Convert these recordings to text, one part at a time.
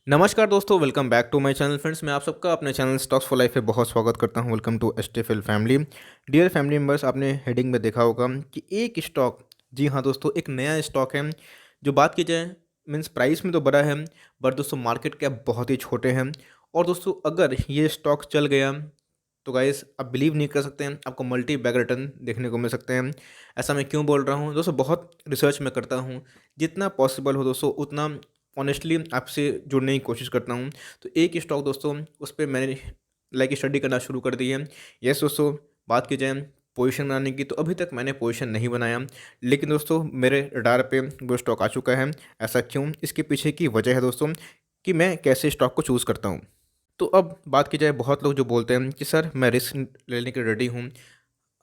नमस्कार दोस्तों, welcome back to my channel friends. मैं आप सबका अपने चैनल स्टॉक्स फॉर लाइफ में बहुत स्वागत करता हूं। Welcome to STFL family. Dear family members, आपने हेडिंग में देखा होगा कि एक स्टॉक, जी हाँ दोस्तों, एक नया स्टॉक है जो बात की जाए मीन्स प्राइस में तो बड़ा है, बट दोस्तों मार्केट कैप बहुत ही छोटे हैं। और दोस्तों अगर ये स्टॉक चल गया तो गाइस आप बिलीव नहीं कर सकते हैं, आपको मल्टी बैग रिटर्न देखने को मिल सकते हैं। ऐसा मैं क्यों बोल रहा हूँ दोस्तों? बहुत रिसर्च मैं करता हूँ, जितना पॉसिबल हो दोस्तों उतना ऑनेस्टली आपसे जुड़ने की कोशिश करता हूँ। तो एक स्टॉक दोस्तों, उस पर मैंने स्टडी करना शुरू कर दी है। यस दोस्तों, बात की जाए पोजीशन बनाने की, तो अभी तक मैंने पोजीशन नहीं बनाया, लेकिन दोस्तों मेरे रडार पे वो स्टॉक आ चुका है। ऐसा क्यों? इसके पीछे की वजह है दोस्तों कि मैं कैसे स्टॉक को चूज़ करता हूँ। तो अब बात की जाए, बहुत लोग जो बोलते हैं कि सर मैं रिस्क लेने के रेडी हूँ,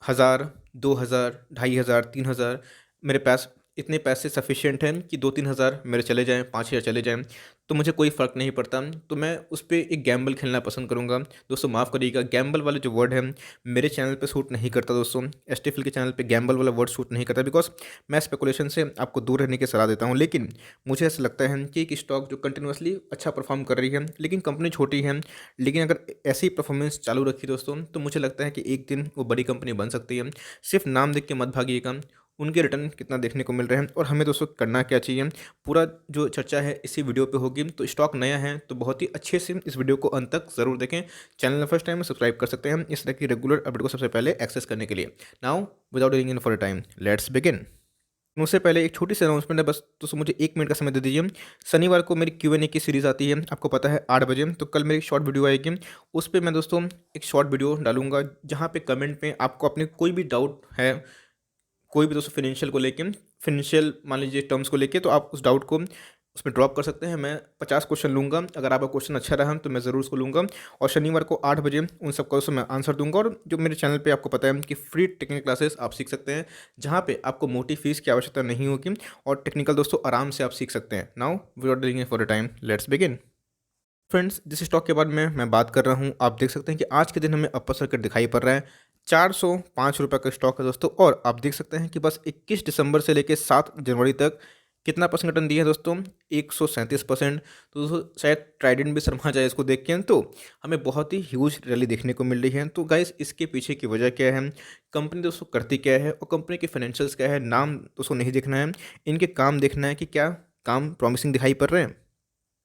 1000, 2000, 2500, 3000 मेरे पास इतने पैसे सफिशिएंट हैं कि 2-3 हज़ार मेरे चले जाएँ, 5000 चले जाएँ, तो मुझे कोई फ़र्क नहीं पड़ता। तो मैं उस पे एक गैम्बल खेलना पसंद करूँगा। दोस्तों माफ़ करिएगा, गैम्बल वाले जो वर्ड है मेरे चैनल पे सूट नहीं करता दोस्तों। एसटीएफएल के चैनल पे गैम्बल वाला वर्ड सूट नहीं करता, बिकॉज़ मैं स्पेकुलेशन से आपको दूर रहने की सलाह देता हूँ। लेकिन मुझे ऐसा लगता है कि एक स्टॉक जो कंटिन्यूअसली अच्छा परफॉर्म कर रही है, लेकिन कंपनी छोटी है, लेकिन अगर ऐसी परफॉर्मेंस चालू रखी दोस्तों, तो मुझे लगता है कि एक दिन वो बड़ी कंपनी बन सकती है। सिर्फ नाम देख के मत भागिएगा, उनके रिटर्न कितना देखने को मिल रहे हैं और हमें दोस्तों करना क्या चाहिए, पूरा जो चर्चा है इसी वीडियो पे होगी। तो स्टॉक नया है तो बहुत ही अच्छे से इस वीडियो को अंत तक ज़रूर देखें। चैनल में फर्स्ट टाइम सब्सक्राइब कर सकते हैं इस तरह की रेगुलर अपडेट को सबसे पहले एक्सेस करने के लिए। Now without dealing in for time, let's begin. उससे पहले एक छोटी सी अनाउंसमेंट है, बस दोस्तों मुझे 1 मिनट का समय दे दीजिए। शनिवार को मेरी Q&A की सीरीज़ आती है, आपको पता है 8 बजे। तो कल मेरी शॉर्ट वीडियो आएगी, उस पर मैं दोस्तों एक शॉर्ट वीडियो डालूंगा, जहाँ पे कमेंट में आपको अपने कोई भी डाउट है, कोई भी दोस्तों फाइनेंशियल को लेके, फाइनेंशियल मान लीजिए टर्म्स को लेके, तो आप उस डाउट को उसमें ड्रॉप कर सकते हैं। मैं 50 क्वेश्चन लूँगा, अगर आपका क्वेश्चन अच्छा रहा तो मैं ज़रूर उसको लूँगा। और शनिवार को 8 बजे उन सब का मैं आंसर दूंगा। और जो मेरे चैनल पे आपको पता है कि फ्री टेक्निकल क्लासेस आप सीख सकते हैं, जहाँ पे आपको मोटी फीस की आवश्यकता नहीं होगी और टेक्निकल दोस्तों आराम से आप सीख सकते हैं। Now without delaying for a time, let's begin. Friends, जिस स्टॉक के बारे में मैं बात कर रहा हूं, आप देख सकते हैं कि आज के दिन हमें अपर सर्किट दिखाई पड़ रहा है। 405 रुपये का स्टॉक है दोस्तों। और आप देख सकते हैं कि बस 21 दिसंबर से लेकर 7 जनवरी तक कितना परसेंट रिटर्न दिया है दोस्तों? 137%। तो दोस्तों शायद ट्राइडेंट भी शर्मा जाए इसको देख के, तो हमें बहुत ही ह्यूज रैली देखने को मिल रही है। तो गाइस, इसके पीछे की वजह क्या है, कंपनी दोस्तों करती क्या है और कंपनी के फाइनेंशियल्स क्या है, नाम दोस्तों नहीं देखना है, इनके काम देखना है कि क्या काम प्रॉमिसिंग दिखाई पड़ रहे हैं।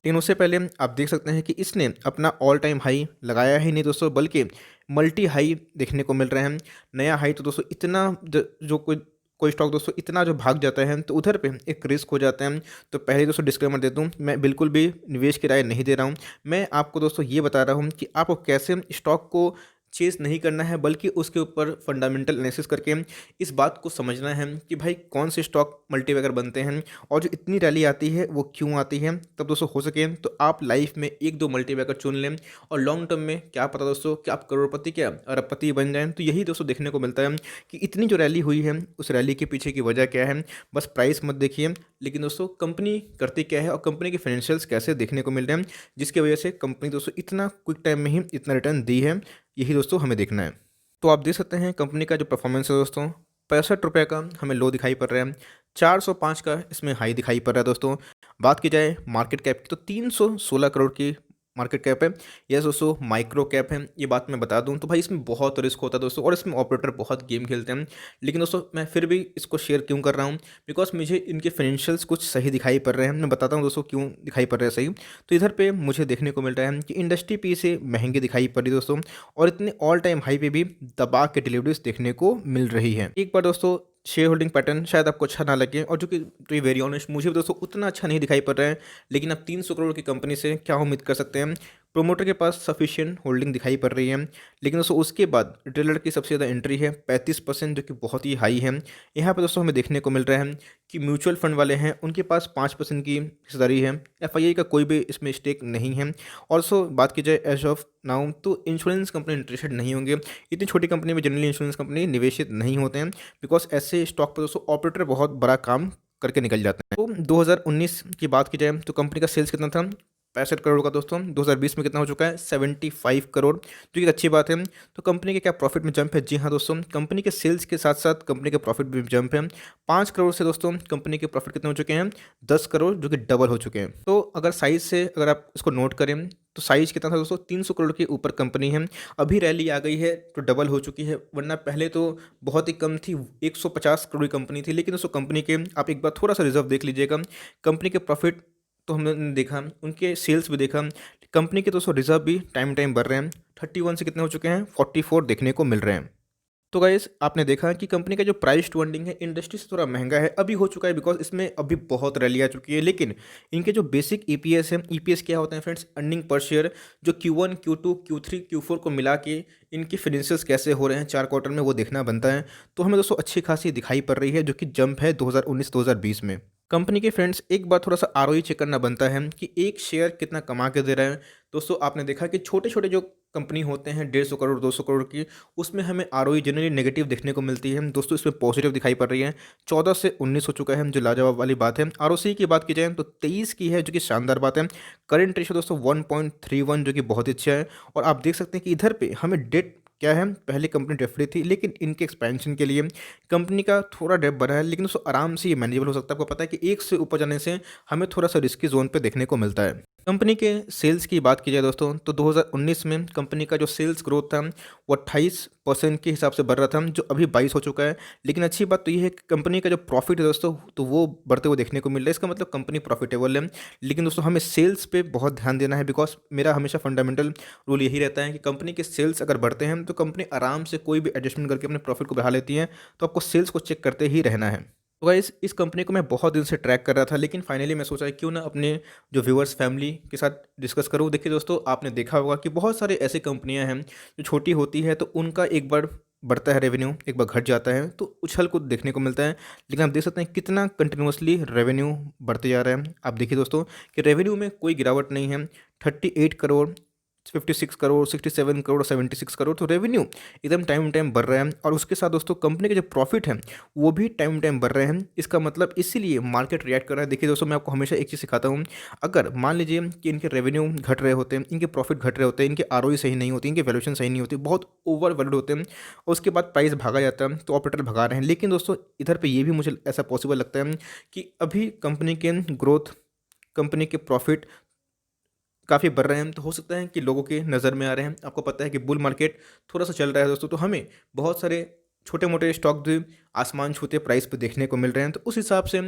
लेकिन उससे पहले आप देख सकते हैं कि इसने अपना ऑल टाइम हाई लगाया ही नहीं दोस्तों, बल्कि मल्टी हाई देखने को मिल रहे हैं। नया हाई तो दोस्तों इतना जो कोई कोई स्टॉक दोस्तों इतना जो भाग जाता है तो उधर पे एक रिस्क हो जाता है। तो पहले दोस्तों डिस्क्लेमर दे दूं, मैं बिल्कुल भी निवेश की राय नहीं दे रहा हूं। मैं आपको दोस्तों ये बता रहा हूं कि आपको कैसे स्टॉक को चेज़ नहीं करना है, बल्कि उसके ऊपर फंडामेंटल एनालिसिस करके इस बात को समझना है कि भाई कौन से स्टॉक मल्टीबैगर बनते हैं और जो इतनी रैली आती है वो क्यों आती है। तब दोस्तों हो सके तो आप लाइफ में 1-2 मल्टीबैगर चुन लें, और लॉन्ग टर्म में क्या पता दोस्तों कि आप करोड़पति क्या अरबपति बन जाएं। तो यही दोस्तों देखने को मिलता है कि इतनी जो रैली हुई है, उस रैली के पीछे की वजह क्या है। बस प्राइस मत देखिए, लेकिन दोस्तों कंपनी करती क्या है और कंपनी के फाइनेंशियल्स कैसे देखने को मिल रहे हैं, जिसकी वजह से कंपनी दोस्तों इतना क्विक टाइम में ही इतना रिटर्न दी है। यही दोस्तों हमें देखना है। तो आप देख सकते हैं कंपनी का जो परफॉर्मेंस है दोस्तों, 65 रुपये का हमें लो दिखाई पड़ रहा है, 405 का इसमें हाई दिखाई पड़ रहा है दोस्तों। बात की जाए मार्केट कैप की, तो 316 करोड़ की मार्केट कैप है। यस दोस्तों, माइक्रो कैप है, ये बात मैं बता दूं। तो भाई इसमें बहुत रिस्क होता है दोस्तों, और इसमें ऑपरेटर बहुत गेम खेलते हैं। लेकिन दोस्तों मैं फिर भी इसको शेयर क्यों कर रहा हूँ, बिकॉज मुझे इनके फाइनेंशियल्स कुछ सही दिखाई पड़ रहे हैं। मैं बताता हूँ दोस्तों क्यों दिखाई पड़ रहे हैं सही। तो इधर पे मुझे देखने को मिल रहा है कि इंडस्ट्री पी से महंगी दिखाई पड़ रही है दोस्तों, और इतने ऑल टाइम हाई पे भी दबा के डिलीवरीज देखने को मिल रही है। एक बार दोस्तों शेयर होल्डिंग पैटर्न शायद आपको अच्छा ना लगे, और जो कि टू बी वेरी ऑनेस्ट मुझे भी दोस्तों उतना अच्छा नहीं दिखाई पड़ रहा है। लेकिन अब 300 करोड़ की कंपनी से क्या उम्मीद कर सकते हैं? प्रोमोटर के पास सफिशिएंट होल्डिंग दिखाई पड़ रही है, लेकिन दोस्तों उसके बाद रिटेलर की सबसे ज़्यादा एंट्री है 35%, जो कि बहुत ही हाई है। यहाँ पर दोस्तों हमें देखने को मिल रहा है कि म्यूचुअल फंड वाले हैं, उनके पास 5% की हिस्सेदारी है। एफआईआई का कोई भी इसमें स्टेक नहीं है। और सो बात की जाए एज ऑफ नाउ, तो इंश्योरेंस कंपनी इंटरेस्टेड नहीं होंगे। इतनी छोटी कंपनी में जनरली इंश्योरेंस कंपनी निवेशित नहीं होते हैं, बिकॉज ऐसे स्टॉक पर दोस्तों ऑपरेटर बहुत बड़ा काम करके निकल जाते हैं। तो 2019 की बात की जाए तो कंपनी का सेल्स कितना था? 65 करोड़ का दोस्तों 2020 में कितना हो चुका है 75 करोड़, जो कि एक अच्छी बात है। तो कंपनी के क्या प्रॉफिट में जंप है? जी हाँ दोस्तों, कंपनी के सेल्स के साथ साथ कंपनी के प्रॉफिट में जंप है। 5 करोड़ से दोस्तों कंपनी के प्रॉफिट कितने हो चुके हैं? 10 करोड़, जो कि डबल हो चुके हैं। तो अगर साइज से अगर आप इसको नोट करें तो साइज कितना था दोस्तों? 300 करोड़ के ऊपर कंपनी है। अभी रैली आ गई है तो डबल हो चुकी है, वरना पहले तो बहुत ही कम थी, 150 करोड़ की कंपनी थी। लेकिन दोस्तों कंपनी के आप एक बार थोड़ा सा रिजर्व देख लीजिएगा, कंपनी के प्रॉफिट तो हमने देखा, उनके सेल्स भी देखा, कंपनी के दोस्तों रिजर्व भी टाइम टाइम बढ़ रहे हैं। 31 से कितने हो चुके हैं? 44 देखने को मिल रहे हैं। तो गाइस आपने देखा कि कंपनी का जो प्राइस टू अर्निंग है इंडस्ट्री से थोड़ा महंगा है, अभी हो चुका है बिकॉज इसमें अभी बहुत रैली आ चुकी है। लेकिन इनके जो बेसिक ईपीएस है, ईपीएस क्या होता है फ्रेंड्स? अर्निंग पर शेयर, जो Q1 Q2 Q3 Q4 को मिला के इनके फिनेंशियल्स कैसे हो रहे हैं 4 क्वार्टर में, वो देखना बनता है। तो हमें दोस्तों अच्छी खासी दिखाई पड़ रही है, जो कि जंप है 2019-2020 में। कंपनी के फ्रेंड्स एक बार थोड़ा सा आरओई चेक करना बनता है कि एक शेयर कितना कमा के दे रहा है। दोस्तों आपने देखा कि छोटे छोटे जो कंपनी होते हैं 150 करोड़ 200 करोड़ की, उसमें हमें आरओई जनरली नेगेटिव देखने को मिलती है। दोस्तों इसमें पॉजिटिव दिखाई पड़ रही है, 14 से 19 हो चुका है, जो लाजवाब वाली बात है। आरओसी की बात की जाए तो 23 की है, जो कि शानदार बात है। करेंट रेशियो दोस्तों 1.31, जो कि बहुत ही अच्छा है। और आप देख सकते हैं कि इधर पे हमें डेट क्या है, पहले कंपनी डेट फ्री थी, लेकिन इनके एक्सपेंशन के लिए कंपनी का थोड़ा डेट बढ़ा है, लेकिन दोस्तों आराम से ये मैनेजेबल हो सकता है। आपको पता है कि एक से ऊपर जाने से हमें थोड़ा सा रिस्की जोन पे देखने को मिलता है। कंपनी के सेल्स की बात की जाए दोस्तों तो 2019 में कंपनी का जो सेल्स ग्रोथ था वो 28% के हिसाब से बढ़ रहा था, जो अभी 22 हो चुका है। लेकिन अच्छी बात तो ये है कि कंपनी का जो प्रॉफिट है दोस्तों तो वो बढ़ते हुए देखने को मिल रहा है। इसका मतलब कंपनी प्रॉफिटेबल है। लेकिन दोस्तों हमें सेल्स पे बहुत ध्यान देना है, बिकॉज मेरा हमेशा फंडामेंटल रूल यही रहता है कि कंपनी के सेल्स अगर बढ़ते हैं तो कंपनी आराम से कोई भी एडजस्टमेंट करके अपने प्रॉफिट को बढ़ा लेती है। तो आपको सेल्स को चेक करते ही रहना है। तो गाइस इस कंपनी को मैं बहुत दिन से ट्रैक कर रहा था, लेकिन फाइनली मैं सोचा क्यों ना अपने जो व्यूअर्स फैमिली के साथ डिस्कस करूँ। देखिए दोस्तों आपने देखा होगा कि बहुत सारे ऐसी कंपनियां हैं जो छोटी होती है, तो उनका एक बार बढ़ता है रेवेन्यू, एक बार घट जाता है, तो उछल को देखने को मिलता है। लेकिन आप देख सकते हैं कितना कंटिन्यूसली रेवेन्यू बढ़ते जा रहा है। आप देखिए दोस्तों कि रेवेन्यू में कोई गिरावट नहीं है। 38 करोड़, 56 करोड़, 67 करोड़, 76 करोड़, तो रेवेन्यू एकदम टाइम टाइम बढ़ रहा है। और उसके साथ दोस्तों कंपनी के जो प्रॉफिट है वो भी टाइम टाइम बढ़ रहे हैं। इसका मतलब इसीलिए मार्केट रिएक्ट कर रहा है। देखिए दोस्तों मैं आपको हमेशा एक चीज़ सिखाता हूँ, अगर मान लीजिए कि इनके रेवेन्यू घट रहे होते हैं, इनके प्रॉफिट घट रहे होते हैं, इनके आरओई सही नहीं होती, इनके वैल्यूएशन सही नहीं होती, बहुत ओवर वैल्यूड होते हैं, और उसके बाद प्राइस भागा जाता है, तो ऑपरेटर भगा रहे हैं। लेकिन दोस्तों इधर पर ये भी मुझे ऐसा पॉसिबल लगता है कि अभी कंपनी के ग्रोथ, कंपनी के प्रॉफिट काफ़ी बढ़ रहे हैं, तो हो सकता है कि लोगों के नज़र में आ रहे हैं। आपको पता है कि बुल मार्केट थोड़ा सा चल रहा है दोस्तों, तो हमें बहुत सारे छोटे मोटे स्टॉक भी आसमान छूते प्राइस पे देखने को मिल रहे हैं। तो उस हिसाब से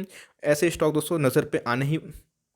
ऐसे स्टॉक दोस्तों नज़र पे आने ही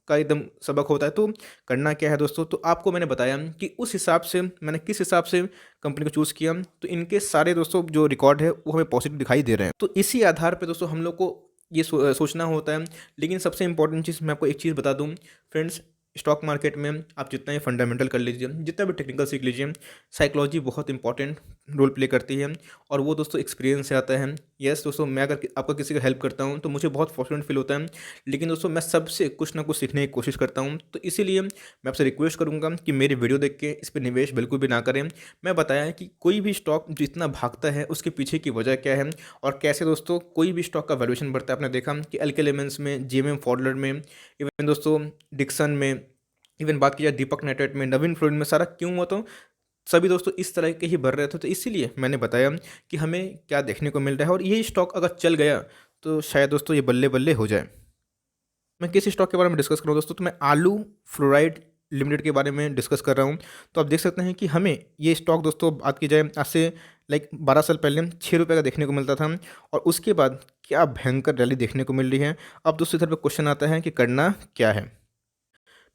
का एकदम सबक होता है। तो करना क्या है दोस्तों, तो आपको मैंने बताया कि उस हिसाब से मैंने किस हिसाब से कंपनी को चूज़ किया, तो इनके सारे दोस्तों जो रिकॉर्ड है वो हमें पॉजिटिव दिखाई दे रहे हैं। तो इसी आधार पर दोस्तों हम लोग को ये सोचना होता है। लेकिन सबसे इंपॉर्टेंट चीज़ मैं आपको एक चीज़ बता दूँ फ्रेंड्स, स्टॉक मार्केट में आप जितना ही फंडामेंटल कर लीजिए, जितना भी टेक्निकल सीख लीजिए, साइकोलॉजी बहुत इंपॉर्टेंट रोल प्ले करती है। और वो दोस्तों एक्सपीरियंस से आता है। यस दोस्तों, मैं अगर आपका किसी का हेल्प करता हूँ तो मुझे बहुत फॉर्चुनेट फील होता है। लेकिन दोस्तों मैं सबसे कुछ ना कुछ सीखने की कोशिश करता हूँ। तो इसीलिए मैं आपसे रिक्वेस्ट करूँगा कि मेरी वीडियो देख के इस पर निवेश बिल्कुल भी ना करें। मैं बताया कि कोई भी स्टॉक जितना भागता है उसके पीछे की वजह क्या है, और कैसे दोस्तों कोई भी स्टॉक का वैल्यूएशन बढ़ता है। आपने देखा कि एल्केल एलिमेंट्स में, जीएमएम फॉडलर में, इवन दोस्तों डिक्सन में, इवन बात की जाए दीपक नाइट्रेट में, नवीन फ्लोरिन में, सारा क्यों हुआ? तो सभी दोस्तों इस तरह के ही बढ़ रहे थे। तो इसीलिए मैंने बताया कि हमें क्या देखने को मिल रहा है, और ये स्टॉक अगर चल गया तो शायद दोस्तों ये बल्ले बल्ले हो जाए। मैं किस स्टॉक के बारे में डिस्कस कर रहा हूँ दोस्तों, तो मैं आलू फ्लोराइड लिमिटेड के बारे में डिस्कस कर रहा हूँ। तो आप देख सकते हैं कि हमें ये स्टॉक दोस्तों बात की जाए आज से 12 साल पहले 6 रुपये का देखने को मिलता था, और उसके बाद क्या भयंकर रैली देखने को मिल रही है। अब दोस्तों इधर पर क्वेश्चन आता है कि करना क्या है।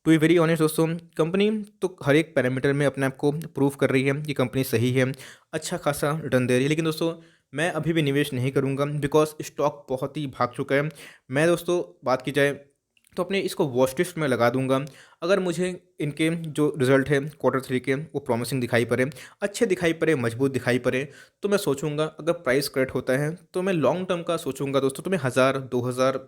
टू बी वेरी ऑनेस्ट दोस्तों, कंपनी तो हर एक पैरामीटर में अपने आप को प्रूव कर रही है कि कंपनी सही है, अच्छा खासा रिटर्न दे रही है। लेकिन दोस्तों मैं अभी भी निवेश नहीं करूंगा, बिकॉज स्टॉक बहुत ही भाग चुका है। मैं दोस्तों बात की जाए तो अपने इसको वॉच लिस्ट में लगा दूंगा। अगर मुझे इनके जो रिजल्ट है Q3 के वो प्रॉमिसिंग दिखाई पड़े, अच्छे दिखाई पड़े, मजबूत दिखाई पड़े, तो मैं सोचूंगा। अगर प्राइस करेक्ट होता है तो मैं लॉन्ग टर्म का सोचूंगा दोस्तों। तो मैं 1000, 2000,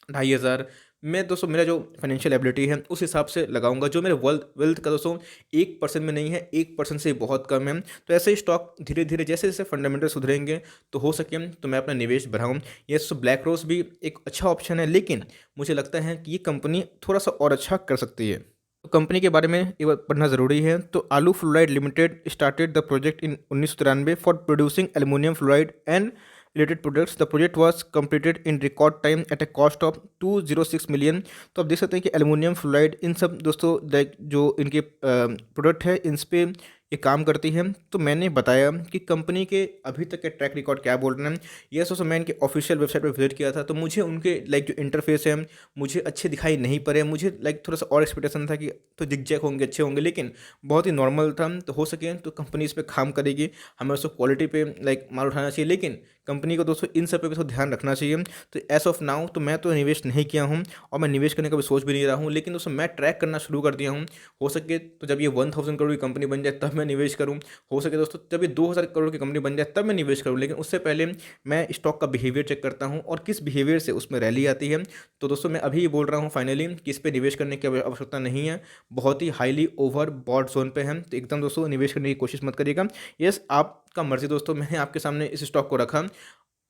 2500, मैं दोस्तों मेरा जो फाइनेंशियल एबिलिटी है उस हिसाब से लगाऊंगा। जो मेरे वेल्थ का दोस्तों 1% में नहीं है, 1% से बहुत कम है। तो ऐसे ही स्टॉक धीरे धीरे जैसे जैसे फंडामेंटल सुधरेंगे तो हो सके तो मैं अपना निवेश बढ़ाऊँ। ये तो ब्लैक रोज भी एक अच्छा ऑप्शन है, लेकिन मुझे लगता है कि ये कंपनी थोड़ा सा और अच्छा कर सकती है। तो कंपनी के बारे में एक बार पढ़ना ज़रूरी है। तो आलू fluoride limited started the project in 1993 for producing aluminium fluoride and related products. The project was completed in record time at a cost of 206 million. तो आप देख सकते हैं कि एल्युमिनियम फ्लोराइड इन सब दोस्तों लाइक जो इनके प्रोडक्ट है इन पे ये काम करती है। तो मैंने बताया कि कंपनी के अभी तक के ट्रैक रिकॉर्ड क्या बोल रहे हैं। ये दोस्तों मैं इनके ऑफिशियल वेबसाइट पर विजिट किया था, तो मुझे उनके लाइक जो इंटरफेस है मुझे अच्छे दिखाई नहीं पड़े। मुझे लाइक थोड़ा सा और एक्सपेक्टेशन था कि तो दिग्जैक होंगे, अच्छे होंगे, लेकिन बहुत ही नॉर्मल था। तो हो सके तो कंपनी इस पर काम करेगी, हमें उसको क्वालिटी पे लाइक माल उठाना चाहिए, लेकिन कंपनी को दोस्तों इन सब पे भी थोड़ा ध्यान रखना चाहिए। तो एज ऑफ नाउ तो मैं तो निवेश नहीं किया हूँ और मैं निवेश करने का भी सोच भी नहीं रहा हूँ, लेकिन दोस्तों मैं ट्रैक करना शुरू कर दिया हूँ। हो सके तो जब ये 1000 करोड़ की कंपनी बन जाए तब मैं निवेश करूँ, हो सके दोस्तों जब ये 2000 करोड़ की कंपनी बन जाए तब मैं निवेश करूँ, लेकिन उससे पहले मैं स्टॉक का बिहेवियर चेक करता हूँ और किस बिहेवियर से उसमें रैली आती है। तो दोस्तों मैं अभी बोल रहा हूँ फाइनली कि इस पर निवेश करने की आवश्यकता नहीं है, बहुत ही हाईली ओवर बॉट जोन पे है। तो एकदम दोस्तों निवेश करने की कोशिश मत करिएगा। यस, आपका मर्जी दोस्तों, मैंने आपके सामने इस स्टॉक को रखा।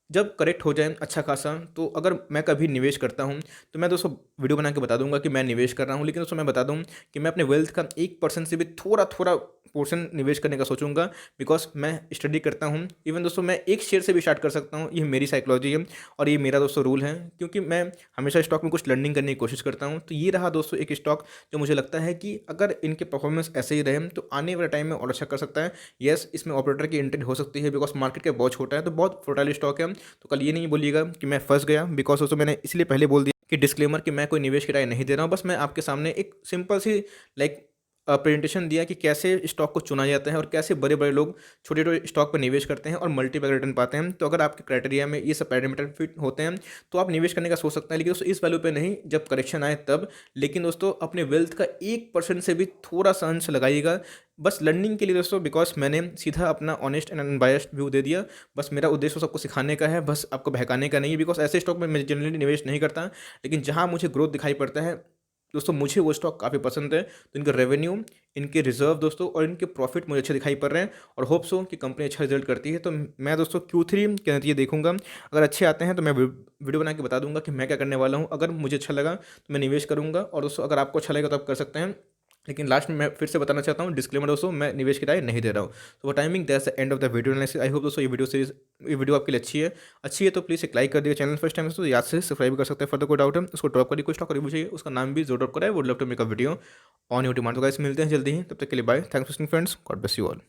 जब करेक्ट हो जाए अच्छा खासा, तो अगर मैं कभी निवेश करता हूँ तो मैं दोस्तों वीडियो बना के बता दूंगा कि मैं निवेश कर रहा हूँ, लेकिन दोस्तों मैं बता दूँ कि मैं अपने वेल्थ का 1% से भी थोड़ा थोड़ा पोर्शन निवेश करने का सोचूंगा, बिकॉज मैं स्टडी करता हूँ। इवन दोस्तों मैं एक शेयर से भी स्टार्ट कर सकता हूँ, ये मेरी साइकोलॉजी है और ये मेरा दोस्तों रूल है, क्योंकि मैं हमेशा स्टॉक में कुछ लर्निंग करने की कोशिश करता हूँ। तो ये रहा दोस्तों एक स्टॉक जो मुझे लगता है कि अगर इनके परफॉर्मेंस ऐसे ही रहे तो आने वाले टाइम में और अच्छा कर सकता है। येस, इसमें ऑपरेटर की एंट्री हो सकती है, बिकॉज मार्केट का बहुत छोटा है, तो बहुत फर्टाइल स्टॉक है। तो कल ये नहीं बोलिएगा कि मैं फंस गया, बिकॉज दोस्तों मैंने इसलिए पहले बोल दिया कि डिस्क्लेमर कि मैं कोई निवेश की राय नहीं दे रहा हूँ। बस मैं आपके सामने एक सिंपल सी लाइक प्रेजेंटेशन दिया कि कैसे स्टॉक को चुना जाता है और कैसे बड़े बड़े लोग छोटे छोटे स्टॉक पर निवेश करते हैं और मल्टीपल रिटर्न पाते हैं। तो अगर आपके क्राइटेरिया में ये सब पैरामीटर फिट होते हैं तो आप निवेश करने का सोच सकते हैं, लेकिन दोस्तों इस वैल्यू पे नहीं, जब करेक्शन आए तब। लेकिन दोस्तों अपने वेल्थ का 1% से भी थोड़ा सा अंश लगाइएगा, बस लर्निंग के लिए दोस्तों, बिकॉज मैंने सीधा अपना ऑनेस्ट एंड अनबायस्ड व्यू दे दिया। बस मेरा उद्देश्य सबको सिखाने का है, बस आपको बहकाने का नहीं है। बिकॉज ऐसे स्टॉक में मैं जनरली निवेश नहीं करता, लेकिन जहाँ मुझे ग्रोथ दिखाई पड़ता है दोस्तों मुझे वो स्टॉक काफ़ी पसंद है। तो इनका रेवेन्यू, इनके रिजर्व दोस्तों और इनके प्रॉफिट मुझे अच्छे दिखाई पड़ रहे हैं और होप सो कि कंपनी अच्छा रिजल्ट करती है। तो मैं दोस्तों Q3 के नतीजे देखूंगा, अगर अच्छे आते हैं तो मैं वीडियो बना के बता दूंगा कि मैं क्या करने वाला हूँ। अगर मुझे अच्छा लगा तो मैं निवेश करूंगा, और दोस्तों अगर आपको अच्छा लगेगा तो आप कर सकते हैं। लेकिन लास्ट में मैं फिर से बताना चाहता हूँ, डिस्क्लेमर दोस्तों, मैं निवेश की राय नहीं दे रहा हूँ। तो वो timing that's the end of the video analysis. I hope दोस्तों ये वीडियो आपके लिए अच्छी है तो प्लीज़ एक लाइक कर दिए। चैनल फर्स्ट टाइम तो याद से सब्सक्राइब कर सकते हैं। फर्दर कोई डाउट है उसको ड्रॉप करिए, कुछ स्टॉक करिए मुझे उसका नाम भी जो ड्रॉप कराए, would love to make a video on your demand. तो गाइस मिलते हैं जल्दी ही, तब तक के लिए bye, thanks for watching friends, God bless you all.